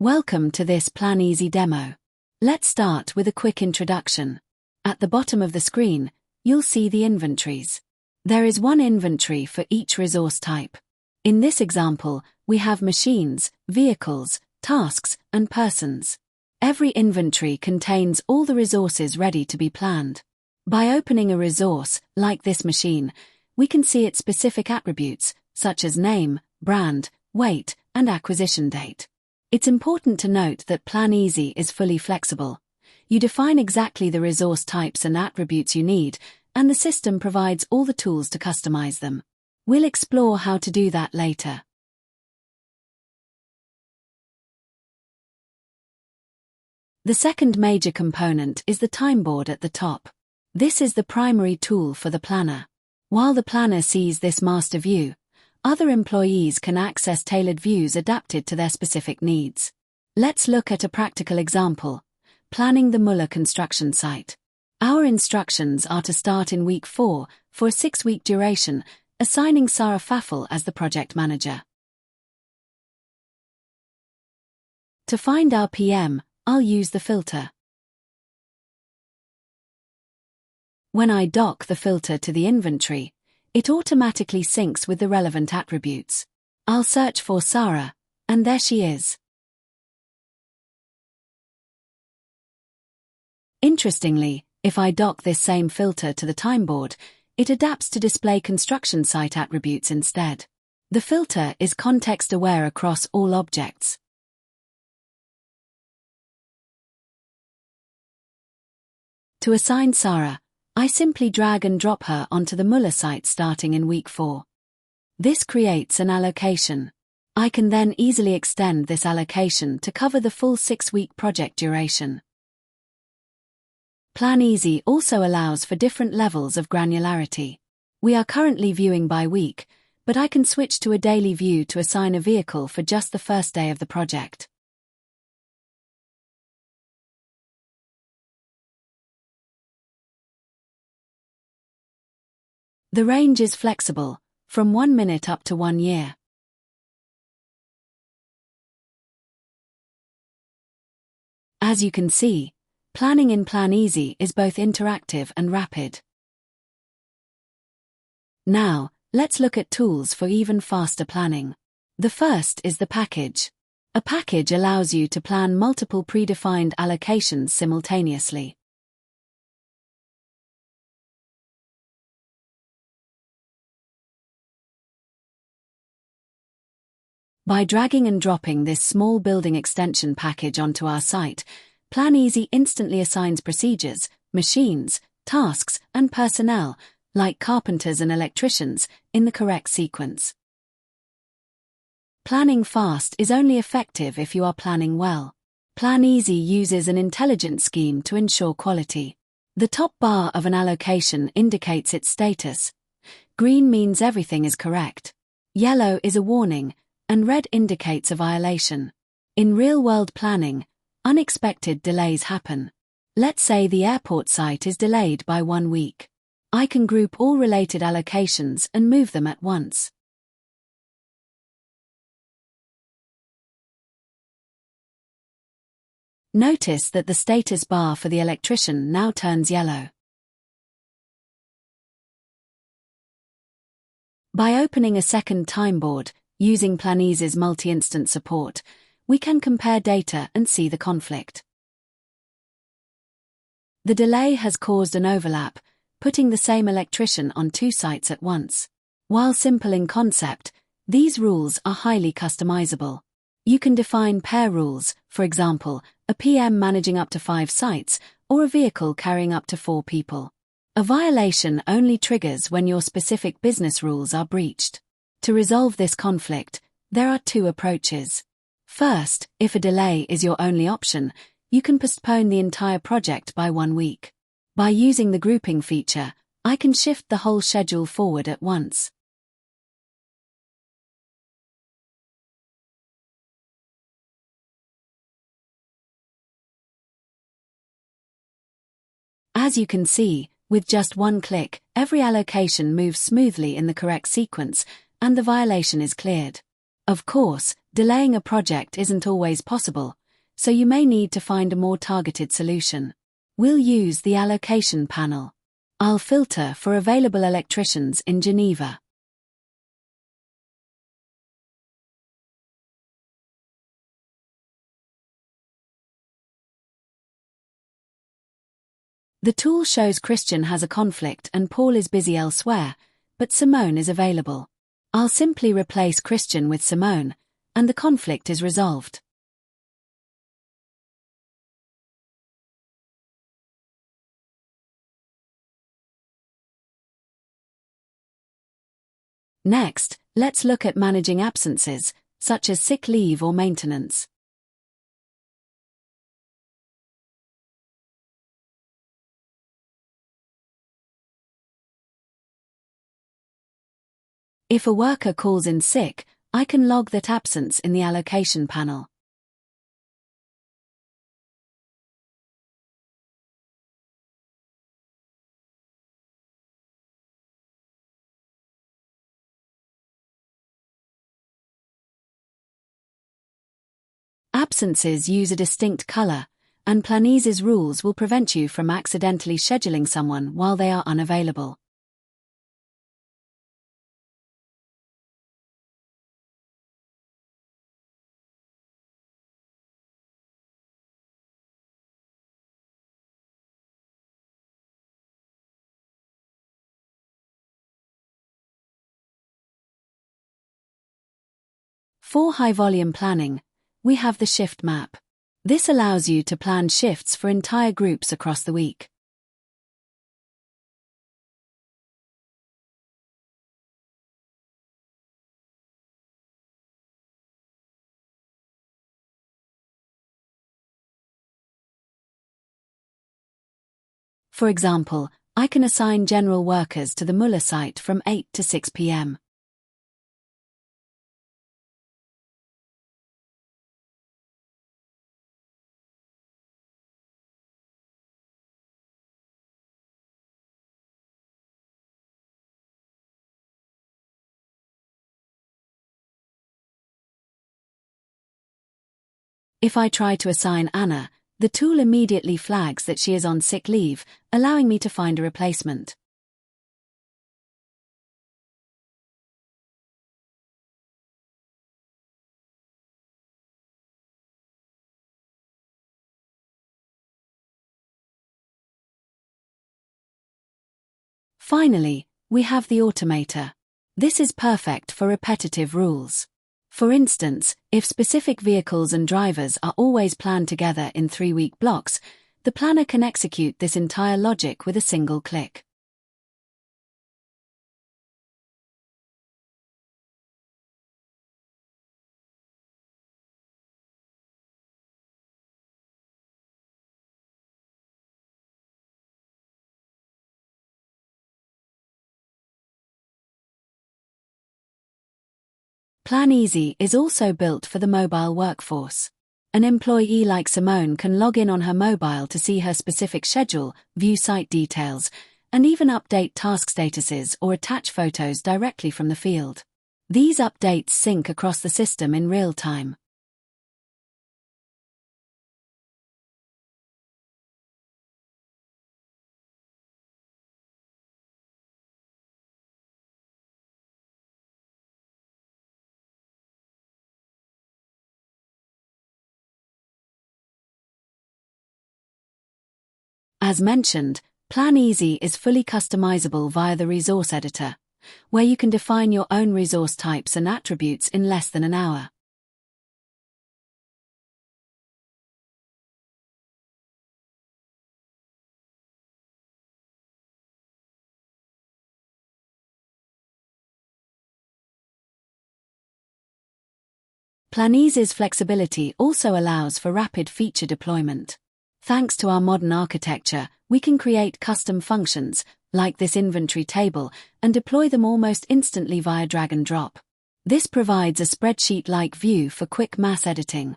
Welcome to this Planisy demo. Let's start with a quick introduction. At the bottom of the screen, you'll see the inventories. There is one inventory for each resource type. In this example, we have machines, vehicles, tasks, and persons. Every inventory contains all the resources ready to be planned. By opening a resource, like this machine, we can see its specific attributes, such as name, brand, weight, and acquisition date. It's important to note that Planisy is fully flexible. You define exactly the resource types and attributes you need, and the system provides all the tools to customize them. We'll explore how to do that later. The second major component is the time board at the top. This is the primary tool for the planner. While the planner sees this master view, other employees can access tailored views adapted to their specific needs. Let's look at a practical example: planning the Muller construction site. Our instructions are to start in week 4 for a 6-week duration, assigning Sarah Pfaffel as the project manager. To find our PM, I'll use the filter. When I dock the filter to the inventory, it automatically syncs with the relevant attributes. I'll search for Sarah, and there she is. Interestingly, if I dock this same filter to the time board, it adapts to display construction site attributes instead. The filter is context-aware across all objects. To assign Sarah, I simply drag and drop her onto the Muller site starting in week 4. This creates an allocation. I can then easily extend this allocation to cover the full 6-week project duration. Planisy also allows for different levels of granularity. We are currently viewing by week, but I can switch to a daily view to assign a vehicle for just the first day of the project. The range is flexible, from 1 minute up to 1 year. As you can see, planning in Planisy is both interactive and rapid. Now, let's look at tools for even faster planning. The first is the package. A package allows you to plan multiple predefined allocations simultaneously. By dragging and dropping this small building extension package onto our site, Planisy instantly assigns procedures, machines, tasks, and personnel, like carpenters and electricians, in the correct sequence. Planning fast is only effective if you are planning well. Planisy uses an intelligent scheme to ensure quality. The top bar of an allocation indicates its status. Green means everything is correct. Yellow is a warning, and red indicates a violation. In real-world planning, unexpected delays happen. Let's say the airport site is delayed by 1 week. I can group all related allocations and move them at once. Notice that the status bar for the electrician now turns yellow. By opening a second time board, using Planisy's multi-instance support, we can compare data and see the conflict. The delay has caused an overlap, putting the same electrician on 2 sites at once. While simple in concept, these rules are highly customizable. You can define pair rules, for example, a PM managing up to 5 sites, or a vehicle carrying up to 4 people. A violation only triggers when your specific business rules are breached. To resolve this conflict, there are 2 approaches. First, if a delay is your only option, you can postpone the entire project by 1 week. By using the grouping feature, I can shift the whole schedule forward at once. As you can see, with just 1 click, every allocation moves smoothly in the correct sequence, and the violation is cleared. Of course, delaying a project isn't always possible, so you may need to find a more targeted solution. We'll use the allocation panel. I'll filter for available electricians in Geneva. The tool shows Christian has a conflict and Paul is busy elsewhere, but Simone is available. I'll simply replace Christian with Simone, and the conflict is resolved. Next, let's look at managing absences, such as sick leave or maintenance. If a worker calls in sick, I can log that absence in the allocation panel. Absences use a distinct color, and Planisy's rules will prevent you from accidentally scheduling someone while they are unavailable. For high-volume planning, we have the shift map. This allows you to plan shifts for entire groups across the week. For example, I can assign general workers to the Muller site from 8 to 6 p.m. If I try to assign Anna, the tool immediately flags that she is on sick leave, allowing me to find a replacement. Finally, we have the automator. This is perfect for repetitive rules. For instance, if specific vehicles and drivers are always planned together in 3-week blocks, the planner can execute this entire logic with a single click. Planisy is also built for the mobile workforce. An employee like Simone can log in on her mobile to see her specific schedule, view site details, and even update task statuses or attach photos directly from the field. These updates sync across the system in real time. As mentioned, Planisy is fully customizable via the resource editor, where you can define your own resource types and attributes in less than an hour. Planisy's flexibility also allows for rapid feature deployment. Thanks to our modern architecture, we can create custom functions, like this inventory table, and deploy them almost instantly via drag and drop. This provides a spreadsheet-like view for quick mass editing.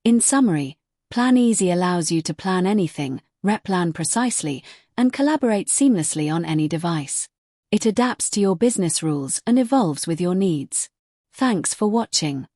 In summary, Planisy allows you to plan anything, replan precisely, and collaborate seamlessly on any device. It adapts to your business rules and evolves with your needs. Thanks for watching.